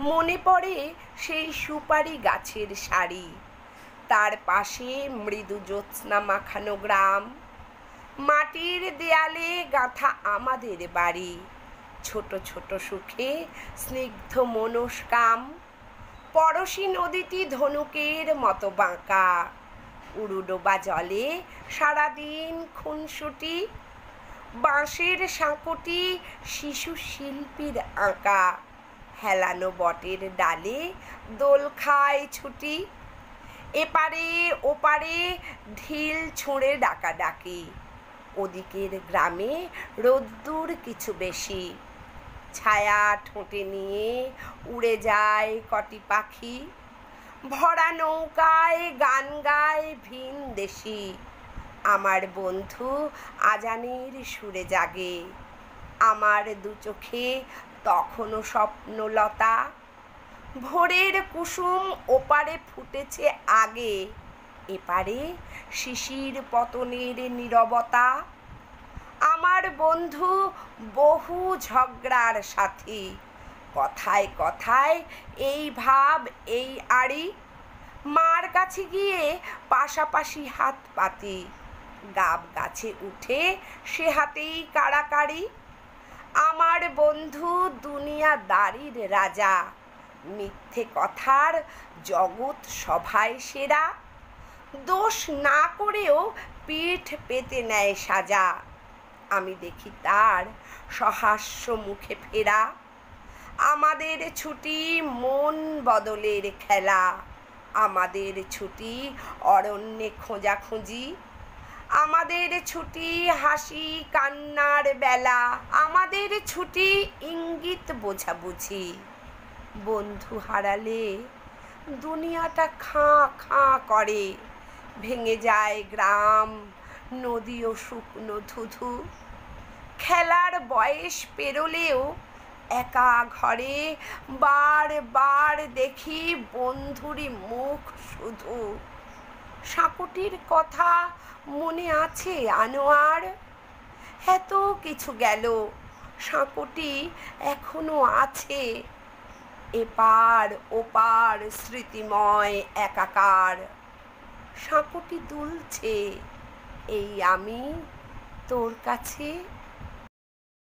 মনে পড়ে সেই সুপারি গাছের সারি, তার পাশে মৃদু জ্যোৎস্না মাখানো গ্রাম, মাটির দেয়ালে গাঁথা আমাদের বাড়ি, ছোট ছোট সুখে স্নিগ্ধ মনস্কাম। পড়শি নদীটি ধনুকের মতো বাঁকা, উড়ুডোবা জলে সারাদিন খুনসুটি, বাঁশের সাঁকোটি শিশু শিল্পীর আঁকা, হেলানো বটের ডালে দোল খায় ছুটি। এপারে ওপারে ঢিল ছুঁড়ে ডাকাডাকি, ওদিকের গ্রামে রোদ্দুর কিছু বেশি, ছায়া ঠোঁটে নিয়ে উড়ে যায় কটি পাখি, ভরা নৌকায় গান গায় ভিন দেশি। আমার বন্ধু আজানের সুরে জাগে, আমার দু চোখে তখনও স্বপ্নলতা, ভোরের কুসুম ওপারে ফুটেছে আগে, এপারে শিশির পতনের নীরবতা। আমার বন্ধু বহু ঝগড়ার সাথী, কথায় কথায় এই ভাব এই আড়ি, মার কাছে গিয়ে পাশাপাশি হাত পাতি, গাব গাছে উঠে সে হাতেই কাড়াকাড়ি। আমার বন্ধু দুনিয়াদারির রাজা, মিথ্যে কথার জগৎ সভায় সেরা, দোষ না করেও পিঠ পেতে নেয় সাজা। আমি দেখি তার সহাস্য মুখে ফেরা। আমাদের ছুটি মন বদলের খেলা, আমাদের ছুটি অরণ্যে খোঁজাখুঁজি, আমাদের ছুটি হাসি কান্নার বেলা, আমাদের ছুটি ইঙ্গিত বোঝাবুঝি। বন্ধু হারালে দুনিয়াটা খাঁ খাঁ করে, ভেঙে যায় গ্রাম নদী ও শুকনো ধুধু। খেলার বয়স পেরোলেও একা ঘরে বারবার দেখি বন্ধুরই মুখ শুধু। সাঁকোটির কথা মনে আছে আনোয়ার? এত কিছু গেল, সাঁকোটি এখনো আছে, এপার ওপার স্মৃতিময় একাকার। সাঁকোটি দুলছে, এই আমি তোর কাছে।